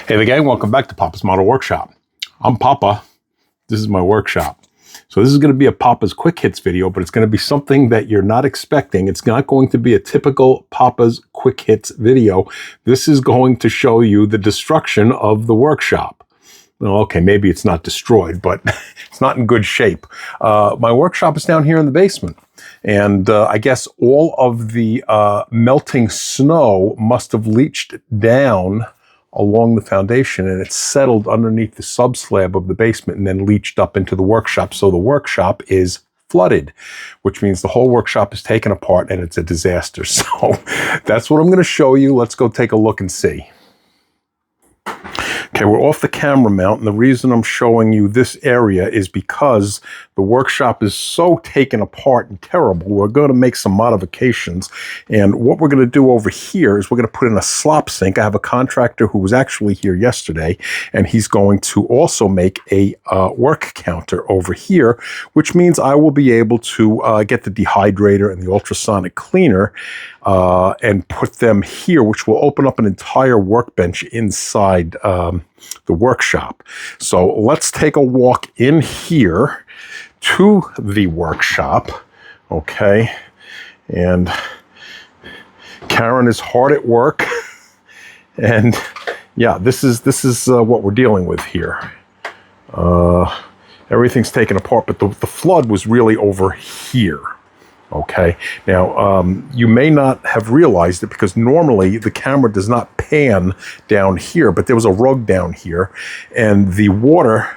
Hey there, gang, welcome back to Papa's Model Workshop. I'm Papa. This is my workshop. So this is going to be a Papa's Quick Hits video, but it's going to be something that you're not expecting. It's not going to be a typical Papa's Quick Hits video. This is going to show you the destruction of the workshop. Well, okay, maybe it's not destroyed, but it's not in good shape. My workshop is down here in the basement. And I guess all of the melting snow must have leached down along the foundation, and it's settled underneath the subslab of the basement and then leached up into the workshop. So the workshop is flooded, which means the whole workshop is taken apart and it's a disaster. So that's what I'm going to show you. Let's go take a look and see. Okay, we're off the camera mount, and the reason I'm showing you this area is because the workshop is so taken apart and terrible. We're going to make some modifications, and what we're going to do over here is we're going to put in a slop sink. I have a contractor who was actually here yesterday, and he's going to also make a work counter over here, which means I will be able to get the dehydrator and the ultrasonic cleaner and put them here, which will open up an entire workbench inside the workshop. So let's take a walk in here to the workshop, okay? And Karen is hard at work, and yeah, this is what we're dealing with here. Everything's taken apart, but the flood was really over here. Okay, now you may not have realized it because normally the camera does not pan down here, but there was a rug down here, and the water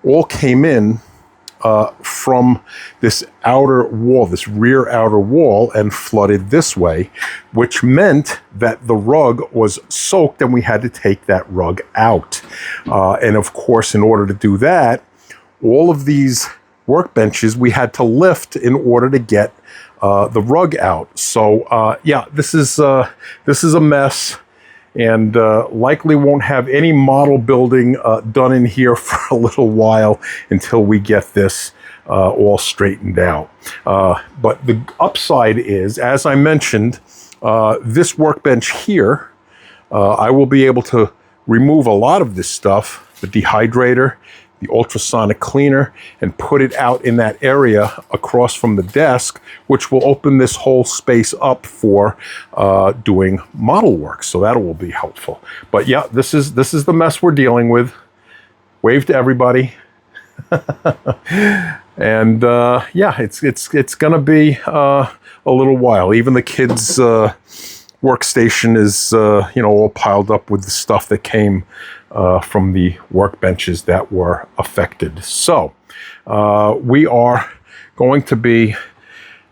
all came in from this outer wall, this rear outer wall, and flooded this way, which meant that the rug was soaked and we had to take that rug out. And of course, in order to do that, all of these workbenches we had to lift in order to get the rug out. So yeah, this is a mess, and likely won't have any model building done in here for a little while until we get this all straightened out. But the upside is, as I mentioned, this workbench here, I will be able to remove a lot of this stuff, the dehydrator, the ultrasonic cleaner, and put it out in that area across from the desk, which will open this whole space up for doing model work. So that will be helpful. But yeah, this is the mess we're dealing with. Wave to everybody. And yeah, it's gonna be a little while. Even the kids' workstation is all piled up with the stuff that came from the workbenches that were affected. So we are going to be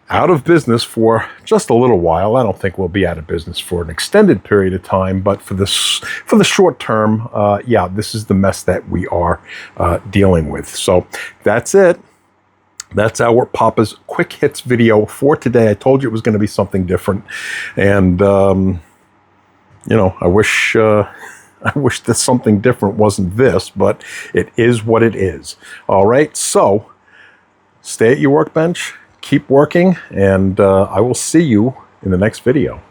out of business for just a little while. I don't think we'll be out of business for an extended period of time, but for the short term, yeah, this is the mess that we are dealing with. So that's it. That's our Papa's Quick Hits video for today. I told you it was going to be something different, and I wish that something different wasn't this, but it is what it is. All right, so stay at your workbench, keep working, and I will see you in the next video.